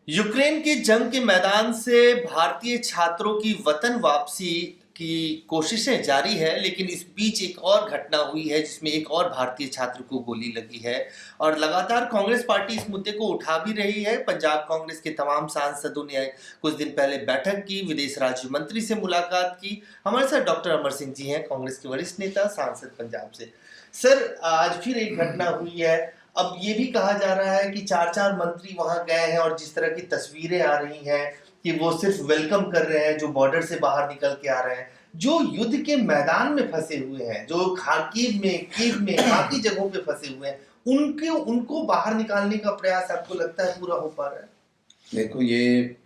Ukraine की जंग के मैदान से भारतीय छात्रों की वतन वापसी की कोशिशें जारी है, लेकिन इस बीच एक और घटना हुई है जिसमें एक और भारतीय छात्र को गोली लगी है। और लगातार कांग्रेस पार्टी इस मुद्दे को उठा भी रही है। पंजाब कांग्रेस के तमाम सांसदों ने कुछ दिन पहले बैठक की, विदेश राज्य मंत्री से मुलाकात की। हमारे साथ डॉक्टर अमर सिंह जी हैं, कांग्रेस के वरिष्ठ नेता, सांसद पंजाब से। सर, आज फिर एक घटना हुई है। अब ये भी कहा जा रहा है कि चार चार मंत्री वहां गए हैं और जिस तरह की तस्वीरें आ रही हैं कि वो सिर्फ वेलकम कर रहे हैं जो बॉर्डर से बाहर निकल के आ रहे हैं, जो युद्ध के मैदान में फंसे हुए हैं, जो खार्किव में, कीव में, बाकी जगहों पे फंसे हुए हैं, उनके उनको बाहर निकालने का प्रयास आपको लगता है पूरा हो पा रहा है? देखो, ये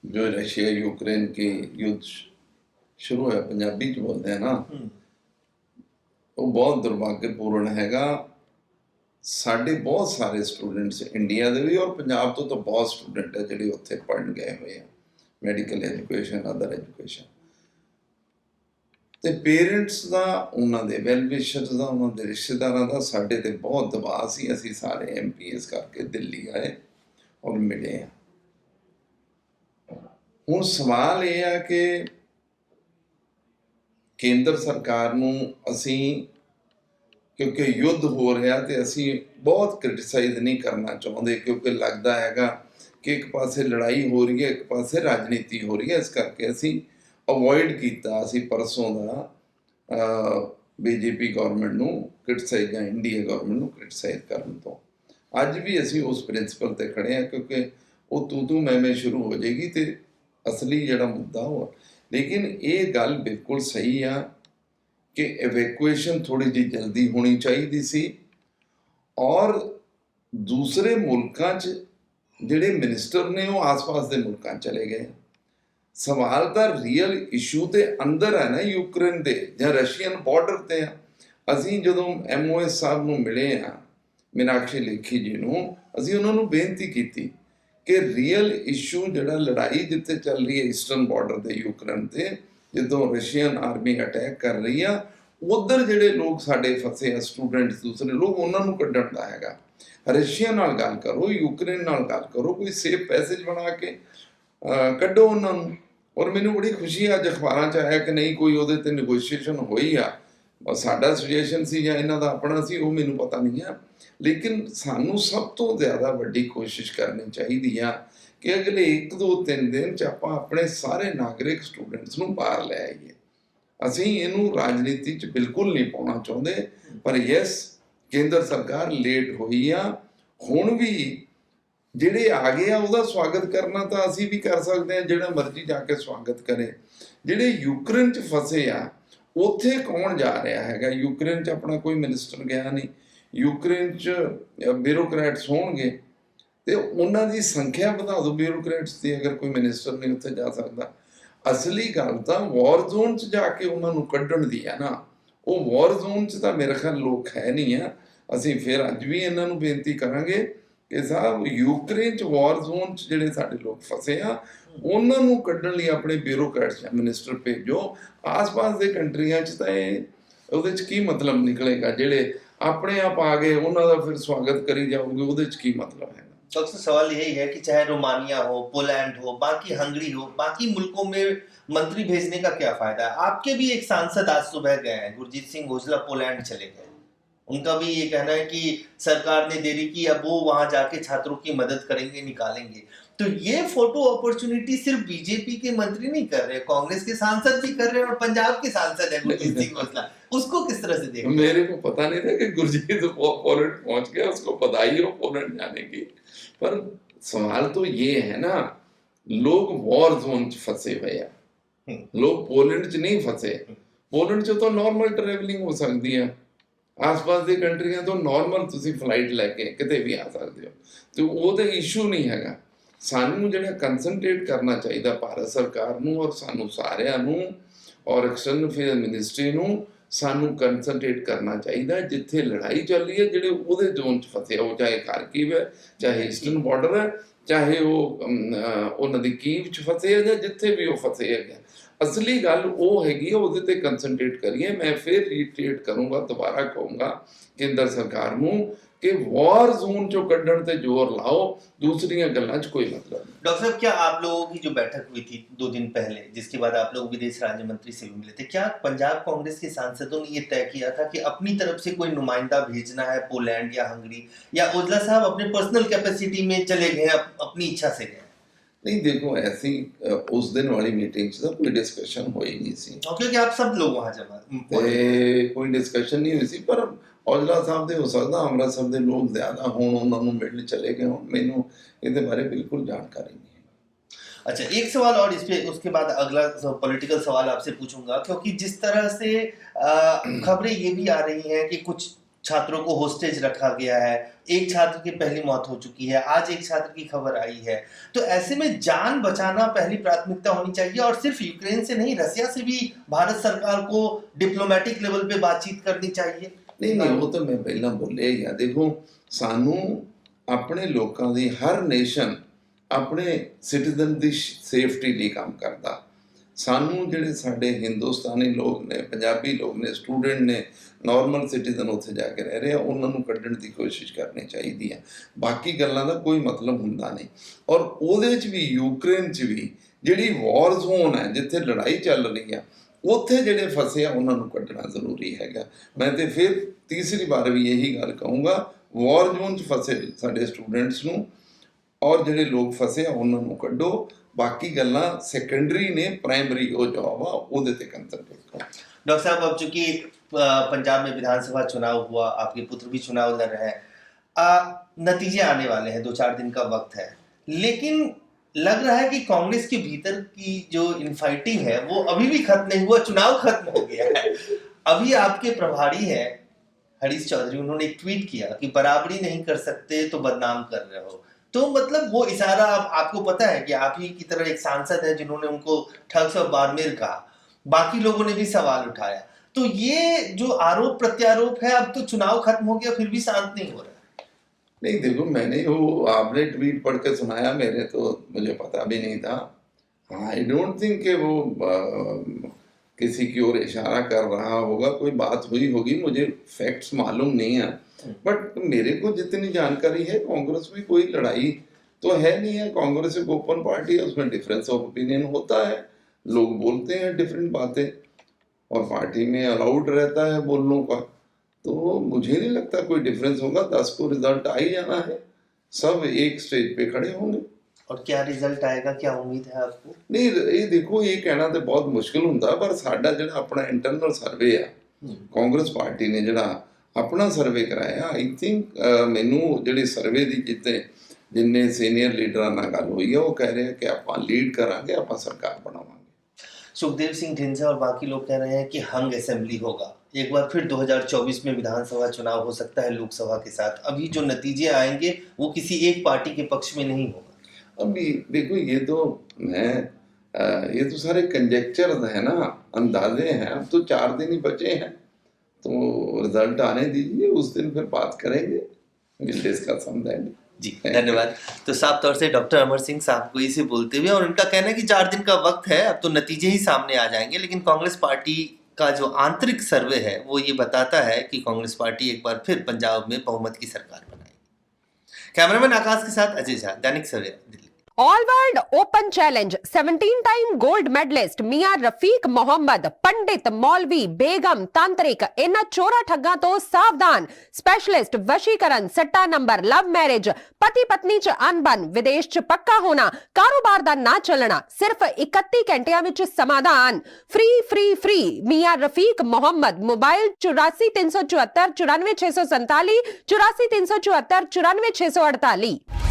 जो रशिया यूक्रेन की युद्ध शुरू है, पंजाबी च बोलते हैं ना, वो बहुत दुर्भाग्यपूर्ण हैगा। ਸਾਡੇ बहुत सारे स्टूडेंट्स इंडिया ਦੇ ਵੀ ਔਰ ਪੰਜਾਬ ਤੋਂ ਤਾਂ ਬਹੁਤ ਸਟੂਡੈਂਟ ਹੈ ਜਿਹੜੇ ਉੱਥੇ ਪੜ੍ਹਨ ਗਏ ਹੋਏ ਆ, ਮੈਡੀਕਲ ਐਜੂਕੇਸ਼ਨ, ਅਦਰ ਐਜੂਕੇਸ਼ਨ। ਤੇ ਪੇਰੈਂਟਸ ਦਾ, ਉਹਨਾਂ ਦੇ ਵੈਲ ਵਿਸ਼ਰਸ ਦਾ, ਉਹਨਾਂ ਦੇ ਰਿਸ਼ਤੇਦਾਰਾਂ ਦਾ ਸਾਡੇ ਤੇ ਬਹੁਤ ਦਬਾਅ ਸੀ। ਅਸੀਂ ਸਾਰੇ ਐਮਪੀਐਸ ਕਰਕੇ ਦਿੱਲੀ ਆਏ ਔਰ ਮਿਲੇ ਆ। ਹੁਣ ਸਵਾਲ ਇਹ ਆ ਕਿ ਕੇਂਦਰ ਸਰਕਾਰ ਨੂੰ ਅਸੀਂ, ਕਿਉਂਕਿ ਯੁੱਧ ਹੋ ਰਿਹਾ ਤੇ ਅਸੀਂ ਬਹੁਤ ਕ੍ਰਿਟਿਸਾਈਜ਼ ਨਹੀਂ ਕਰਨਾ ਚਾਹੁੰਦੇ, ਕਿਉਂਕਿ ਲੱਗਦਾ ਹੈਗਾ ਕਿ ਇੱਕ ਪਾਸੇ ਲੜਾਈ ਹੋ ਰਹੀ ਹੈ, ਇੱਕ ਪਾਸੇ ਰਾਜਨੀਤੀ ਹੋ ਰਹੀ ਹੈ। ਇਸ ਕਰਕੇ ਅਸੀਂ ਅਵੋਇਡ ਕੀਤਾ, ਅਸੀਂ ਪਰਸੋਂ ਦਾ ਬੀਜੇਪੀ ਗਵਰਨਮੈਂਟ ਨੂੰ ਕ੍ਰਿਟਿਸਾਈਜ਼ ਜਾਂ ਇੰਡੀਆ ਗਵਰਨਮੈਂਟ ਨੂੰ ਕ੍ਰਿਟਿਸਾਈਜ਼ ਕਰਨ ਤੋਂ। ਅੱਜ ਵੀ ਅਸੀਂ ਉਸ ਪ੍ਰਿੰਸੀਪਲ ਤੇ ਖੜੇ ਹਾਂ, ਕਿਉਂਕਿ ਉਹ ਤੂੰ ਮੈਂ ਸ਼ੁਰੂ ਹੋ ਜਾਏਗੀ ਤੇ ਅਸਲੀ ਜਿਹੜਾ ਮੁੱਦਾ ਉਹ। ਲੇਕਿਨ ਇਹ ਗੱਲ ਬਿਲਕੁਲ ਸਹੀ ਆ ਕਿ ਇਵੈਕੂਏਸ਼ਨ ਥੋੜੀ ਜਿਹੀ ਜਲਦੀ ਹੋਣੀ ਚਾਹੀਦੀ ਸੀ। ਔਰ ਦੂਸਰੇ ਮੁਲਕਾਂ 'ਚ ਜਿਹੜੇ ਮਿਨਿਸਟਰ ਨੇ ਉਹ ਆਸ-ਪਾਸ ਦੇ ਮੁਲਕਾਂ 'ਚ ਚਲੇ ਗਏ। ਸਵਾਲ ਤਾਂ ਰੀਅਲ ਇਸ਼ੂ ਤੇ ਅੰਦਰ ਹੈ ਨਾ, ਯੂਕਰੇਨ ਦੇ ਜਾਂ ਰਸ਼ੀਅਨ ਬਾਰਡਰ ਤੇ ਆ। ਅਸੀਂ ਜਦੋਂ MOS ਸਾਹਿਬ ਨੂੰ ਮਿਲੇ ਆ, ਮੀਨਾਕਸ਼ੀ ਲੇਖੀ ਜੀ ਨੂੰ, ਅਸੀਂ ਉਹਨਾਂ ਨੂੰ ਬੇਨਤੀ ਕੀਤੀ ਕਿ ਰੀਅਲ ਇਸ਼ੂ ਜਿਹੜਾ ਲੜਾਈ ਜਿੱਥੇ ਚੱਲ ਰਹੀ ਹੈ ਈਸਟਰਨ ਬਾਰਡਰ ਤੇ ਯੂਕਰੇਨ ਤੇ, ਜਦੋਂ ਰਸ਼ੀਅਨ ਆਰਮੀ ਅਟੈਕ ਕਰ ਰਹੀ ਆ, ਉੱਧਰ ਜਿਹੜੇ ਲੋਕ ਸਾਡੇ ਫਸੇ ਆ, ਸਟੂਡੈਂਟਸ, ਦੂਸਰੇ ਲੋਕ, ਉਹਨਾਂ ਨੂੰ ਕੱਢਣ ਦਾ ਹੈਗਾ। ਰਸ਼ੀਆ ਨਾਲ ਗੱਲ ਕਰੋ, ਯੂਕਰੇਨ ਨਾਲ ਗੱਲ ਕਰੋ, ਕੋਈ ਸੇਫ ਪੈਸੇਜ ਬਣਾ ਕੇ ਕੱਢੋ ਉਹਨਾਂ ਨੂੰ। ਔਰ ਮੈਨੂੰ ਬੜੀ ਖੁਸ਼ੀ ਆ, ਅੱਜ ਅਖਬਾਰਾਂ 'ਚ ਆਇਆ ਕਿ ਨਹੀਂ, ਕੋਈ ਉਹਦੇ ਤੇ ਨੈਗੋਸ਼ੀਏਸ਼ਨ ਹੋਈ ਆ। ਸਾਡਾ ਸੁਜੈਸ਼ਨ ਸੀ ਜਾਂ ਇਹਨਾਂ ਦਾ ਆਪਣਾ ਸੀ, ਉਹ ਮੈਨੂੰ ਪਤਾ ਨਹੀਂ ਆ। ਲੇਕਿਨ ਸਾਨੂੰ ਸਭ ਤੋਂ ਜ਼ਿਆਦਾ ਵੱਡੀ ਕੋਸ਼ਿਸ਼ ਕਰਨੀ ਚਾਹੀਦੀ ਆ ਕਿ ਅਗਲੇ 1 2 3 ਦਿਨ 'ਚ ਆਪਾਂ ਆਪਣੇ ਸਾਰੇ ਨਾਗਰਿਕ ਸਟੂਡੈਂਟਸ ਨੂੰ ਬਾਹਰ ਲੈ ਆਈਏ। ਅਸੀਂ ਇਹਨੂੰ ਰਾਜਨੀਤੀ 'ਚ ਬਿਲਕੁਲ ਨਹੀਂ ਪਾਉਣਾ ਚਾਹੁੰਦੇ, ਪਰ ਯੈਸ, ਕੇਂਦਰ ਸਰਕਾਰ ਲੇਟ ਹੋਈ ਆ। ਹੁਣ ਵੀ ਜਿਹੜੇ ਆ ਗਏ ਆ ਉਹਦਾ ਸਵਾਗਤ ਕਰਨਾ ਤਾਂ ਅਸੀਂ ਵੀ ਕਰ ਸਕਦੇ ਹਾਂ, ਜਿਹੜਾ ਮਰਜ਼ੀ ਜਾ ਕੇ ਸਵਾਗਤ ਕਰੇ। ਜਿਹੜੇ ਯੂਕਰੇਨ 'ਚ ਫਸੇ ਆ, ਉੱਥੇ ਕੌਣ ਜਾ ਰਿਹਾ ਹੈਗਾ? ਯੂਕਰੇਨ 'ਚ ਆਪਣਾ ਕੋਈ ਮਿਨਿਸਟਰ ਗਿਆ ਨਹੀਂ। ਯੂਕਰੇਨ 'ਚ ਬਿਊਰੋਕਰੈਟਸ ਹੋਣਗੇ ਤੇ ਉਹਨਾਂ ਦੀ ਸੰਖਿਆ ਵਧਾ ਦਿਓ ਬਿਊਰੋਕਰੈਟਸ ਦੀ, ਅਗਰ ਕੋਈ ਮਿਨਿਸਟਰ ਨਹੀਂ ਉੱਥੇ ਜਾ ਸਕਦਾ। ਅਸਲੀ ਗੱਲ ਤਾਂ ਵਾਰ ਜ਼ੋਨ 'ਚ ਜਾ ਕੇ ਉਹਨਾਂ ਨੂੰ ਕੱਢਣ ਦੀ ਆ ਨਾ। ਉਹ ਵਾਰ ਜ਼ੋਨ 'ਚ ਤਾਂ ਮੇਰੇ ਖਿਆਲ ਲੋਕ ਹੈ ਨਹੀਂ ਆ। ਅਸੀਂ ਫਿਰ ਅੱਜ ਵੀ ਇਹਨਾਂ ਨੂੰ ਬੇਨਤੀ ਕਰਾਂਗੇ ਕਿ ਸਾਹਿਬ, ਯੂਕਰੇਨ 'ਚ ਵਾਰ ਜ਼ੋਨ 'ਚ ਜਿਹੜੇ ਸਾਡੇ ਲੋਕ ਫਸੇ ਆ, ਉਹਨਾਂ ਨੂੰ ਕੱਢਣ ਲਈ ਆਪਣੇ ਬਿਊਰੋਕਰੈਟਸ ਜਾਂ ਮਿਨਿਸਟਰ ਭੇਜੋ। ਆਸ-ਪਾਸ ਦੇ ਕੰਟਰੀਆਂ 'ਚ ਤਾਂ ਉਹਦੇ 'ਚ ਕੀ ਮਤਲਬ ਨਿਕਲੇਗਾ? ਜਿਹੜੇ ਆਪਣੇ आप आ गए ਉਹਨਾਂ ਦਾ ਫਿਰ ਸਵਾਗਤ ਕਰੀ ਜਾਓਗੇ, ਉਹਦੇ 'ਚ ਕੀ ਮਤਲਬ है? सबसे सवाल यही है कि चाहे रोमानिया हो, पोलैंड हो, बाकी हंगरी हो, बाकी मुल्कों में मंत्री भेजने का क्या फायदा है? आपके भी एक सांसद आज सुबह गए हैं, गुरजीत सिंह ओझला पोलैंड चले गए। उनका भी ये कहना है कि सरकार ने देरी की, अब वो वहां जाके छात्रों की मदद करेंगे, निकालेंगे। तो ये फोटो अपॉर्चुनिटी सिर्फ बीजेपी के मंत्री नहीं कर रहे, कांग्रेस के सांसद भी कर रहे हैं, और पंजाब के सांसद है गुरजीत सिंह ओझला। उसको किस तरह से देखते हैं? मेरे को पता नहीं था कि गुरजीत पोलैंड पहुंच गया, उसको बधाई हो पोलैंड जाने की। पर सवाल तो ये है ना, लोग वॉर जोन च फसे हुए हैं, लोग पोलैंड च नहीं फसे। पोलैंड च तो नॉर्मल ट्रैवलिंग हो सकती है, ਆਸ-ਪਾਸ ਦੀ ਕੰਟਰੀਆਂ ਤੋਂ ਨਾਰਮਲ ਤੁਸੀਂ ਫਲਾਈਟ ਲੈ ਕੇ ਕਿਤੇ ਵੀ ਆ ਸਕਦੇ ਹੋ, ਤੇ ਉਹ ਤੇ ਇਸ਼ੂ ਨਹੀਂ ਹੈਗਾ। ਸਾਨੂੰ ਜਿਹੜਾ ਕੰਸੈਂਟਰੇਟ ਕਰਨਾ ਚਾਹੀਦਾ ਭਾਰਤ ਸਰਕਾਰ ਨੂੰ ਔਰ ਸਾਨੂੰ ਸਾਰਿਆਂ ਨੂੰ, ਔਰ ਐਕਸਟਰਨਲ ਅਫੇਅਰ ਮਿਨਿਸਟਰੀ ਨੂੰ, ਸਾਨੂੰ ਕੰਸੈਂਟਰੇਟ ਕਰਨਾ ਚਾਹੀਦਾ ਜਿੱਥੇ ਲੜਾਈ ਚੱਲ ਰਹੀ ਹੈ, ਜਿਹੜੇ ਉਹਦੇ ਜ਼ੋਨ 'ਚ ਫਸੇ, ਉਹ ਚਾਹੇ ਖਾਰਕਿਵ ਹੈ, ਚਾਹੇ ਈਸਟਰਨ ਬਾਰਡਰ ਹੈ, ਚਾਹੇ ਉਹ ਉਹਨਾਂ ਦੀ ਕੀਵ 'ਚ ਫਸੇ ਆ, ਜਾਂ ਜਿੱਥੇ ਵੀ ਉਹ ਫਸੇ ਹੈਗੇ। ਅਸਲੀ ਗੱਲ ਉਹ ਹੈਗੀ ਆ, ਉਹਦੇ ਤੇ ਕੰਸੈਂਟਰੇਟ ਕਰੀਏ। ਮੈਂ ਫਿਰ ਰੀਟਰੇਟ ਕਰੂੰਗਾ, ਦੁਬਾਰਾ ਕਹੂੰਗਾ ਕੇਂਦਰ ਸਰਕਾਰ ਨੂੰ ਕਿ ਵਾਰ ਜ਼ੋਨ ਚੋਂ ਕੱਢਣ ਤੇ ਜ਼ੋਰ ਲਾਓ, ਦੂਸਰੀਆਂ ਗੱਲਾਂ 'ਚ ਕੋਈ ਮਤਲਬ ਨਹੀਂ। डॉक्टर साहब, क्या आप लोगों की जो बैठक हुई थी 2 दिन पहले, जिसके बाद आप लोग विदेश राज्य मंत्री से भी मिले थे, क्या पंजाब कांग्रेस के सांसदों ने ये तय किया था कि अपनी तरफ से कोई नुमाइंदा भेजना है पोलैंड या हंगरी, या ओजला साहब अपने पर्सनल कैपेसिटी में चले गए, अपनी इच्छा से गए? नहीं देखो, ऐसी उस दिन वाली मीटिंग 'ਚ ਤਾਂ ਕੋਈ ਡਿਸਕਸ਼ਨ ਹੋਈ ਨਹੀਂ ਸੀ क्योंकि आप सब लोग वहां जमा ਤੇ ਕੋਈ ਡਿਸਕਸ਼ਨ ਨਹੀਂ ਹੋਈ ਸੀ। ਪਰ ਔਜਲਾ ਸਾਹਿਬ ਦੇ ਹੋ ਸਕਦਾ ਅੰਮ੍ਰਿਤਸਰ ਦੇ ਲੋਕ ਜ਼ਿਆਦਾ ਹੋਣ, ਉਹਨਾਂ ਨੂੰ ਮਿਲਣ ਚਲੇ गए हों, ਮੈਨੂੰ ਇਹਦੇ ਬਾਰੇ ਬਿल्कुल जानकारी नहीं है। अच्छा, एक सवाल और इस पे, उसके बाद अगला पॉलिटिकल सवाल आपसे पूछूंगा, क्योंकि जिस तरह से खबरें ये भी आ रही हैं कि कुछ छात्रों को होस्टेज रखा गया है, एक छात्र की पहली मौत हो चुकी है, आज एक छात्र की खबर आई है, तो ऐसे में जान बचाना पहली प्राथमिकता होनी चाहिए, और सिर्फ यूक्रेन से नहीं, रसिया से भी भारत सरकार को डिप्लोमेटिक लेवल पे बातचीत करनी चाहिए। नहीं वो तो मैं पहला बोलिया ही है। देखो, सानू अपने लोगों की, हर नेशन अपने सिटीजन की सेफ्टी लिए काम करता। सानू जिहड़े साडे हिंदुस्तानी लोग ने, पंजाबी लोग ने, स्टूडेंट ने, नॉर्मल सिटीजन उत्थे जाके रह रहे हैं, उन्होंने कढ़ण की कोशिश करनी चाहिए है। बाकी गल्लां दा कोई मतलब हुंदा नहीं। और उहदे च भी, यूक्रेन च भी जिहड़ी वॉर जोन है, जिथे लड़ाई चल रही है, ਉੱਥੇ ਜਿਹੜੇ ਫਸੇ ਆ ਉਹਨਾਂ ਨੂੰ ਕੱਢਣਾ ਜ਼ਰੂਰੀ ਹੈਗਾ। ਮੈਂ ਤੇ ਫਿਰ ਤੀਸਰੀ ਵਾਰ ਵੀ ਇਹੀ ਗੱਲ ਕਹੂੰਗਾ, ਵਾਰ ਜ਼ੋਨ 'ਚ ਫਸੇ ਸਾਡੇ ਸਟੂਡੈਂਟਸ ਨੂੰ ਔਰ ਜਿਹੜੇ ਲੋਕ ਫਸੇ ਆ ਉਹਨਾਂ ਨੂੰ ਕੱਢੋ। ਬਾਕੀ ਗੱਲਾਂ ਸੈਕੰਡਰੀ ਨੇ, प्राइमरी ਉਹ ਜਵਾਬ ਆ ਉਹਦੇ ਤੇ ਕੰਸंट्रेट ਕਰੋ। डॉक्टर साहब, अब चूंकि पंजाब में विधानसभा चुनाव हुआ, आपके पुत्र भी चुनाव लड़ रहे हैं, नतीजे आने वाले हैं, 2-4 दिन का वक्त है, लेकिन लग रहा है कि कांग्रेस के भीतर की जो इनफाइटिंग है वो अभी भी खत्म नहीं हुआ, चुनाव खत्म हो गया है। अभी आपके प्रभारी हैं हरीश चौधरी, उन्होंने एक ट्वीट किया कि बराबरी नहीं कर सकते तो बदनाम कर रहे हो। तो मतलब वो इशारा, आपको पता है कि आप ही की तरह एक सांसद है जिन्होंने उनको ठग्स और बाड़मेर कहा, बाकी लोगों ने भी सवाल उठाया, तो ये जो आरोप प्रत्यारोप है, अब तो चुनाव खत्म हो गया फिर भी शांत नहीं हो रहा। नहीं देखो, मैंने वो आपने ट्वीट पढ़ के सुनाया, मेरे तो मुझे पता भी नहीं था। हाँ, आई डोंट थिंक कि वो किसी की ओर इशारा कर रहा होगा, कोई बात हुई होगी, मुझे फैक्ट्स मालूम नहीं है। बट मेरे को जितनी जानकारी है, कांग्रेस में कोई लड़ाई तो है नहीं है। कांग्रेस एक ओपन पार्टी है, उसमें डिफरेंस ऑफ ओपिनियन होता है, लोग बोलते हैं डिफरेंट बातें, और पार्टी में अलाउड रहता है बोलने का। तो मुझे नहीं लगता कोई डिफरेंस होगा। 10 को रिजल्ट आ ही जाना है, सब एक स्टेज पे खड़े होंगे। और क्या रिजल्ट आएगा, क्या उम्मीद है आपको? नहीं ये देखो, ये कहना तो बहुत मुश्किल होंदा, पर साडा जिहड़ा अपना इंटरनल सर्वे है, कांग्रेस पार्टी ने जिहड़ा अपना सर्वे कराया, आई थिंक मैनू जिहड़ी सर्वे दी जिन्ने सीनियर लीडरां नाल गल होई है, वो कह रहे हैं कि आपां लीड करांगे, आपां सरकार बनावांगे। सुखदेव सिंह ढींसा और बाकी लोग कह रहे हैं कि हंग असेंबली होगा, एक बार फिर 2024 में विधानसभा चुनाव हो सकता है लोकसभा के साथ। अभी जो नतीजे आएंगे वो किसी एक पार्टी के पक्ष में नहीं होगा। अभी देखो, ये तो सारे कंजेक्चर है ना, अंदाजे हैं। अब तो 4 दिन ही बचे हैं, तो रिजल्ट आने दीजिए, उस दिन फिर बात करेंगे, विल डिस्कस ऑन दैट। जी धन्यवाद। तो साफ तौर से डॉक्टर अमर सिंह साहब को इसे बोलते हुए, और उनका कहना है कि 4 दिन का वक्त है, अब तो नतीजे ही सामने आ जाएंगे, लेकिन कांग्रेस पार्टी का जो आंतरिक सर्वे है वो ये बताता है कि कांग्रेस पार्टी एक बार फिर पंजाब में बहुमत की सरकार बनाएगी। कैमरामैन आकाश के साथ Ajay Jha, Dainik Savera, Delhi. All world open challenge 17 time gold medalist मियां रफीक मोहम्मद, पंडित, मौलवी, बेगम, तांत्रिक, इन चोरा ठग्गां तो सावधान। स्पेशलिस्ट वशीकरण, सट्टा नंबर, लव मैरिज, पति पत्नी च अनबन, विदेश च पक्का होना, कारोबार दा ना चलना, सिर्फ 31 घंटियां विच समाधान। फ्री फ्री फ्री मियां रफीक मोहम्मद। मोबाइल 84 374 94 647, 84 374 94 648।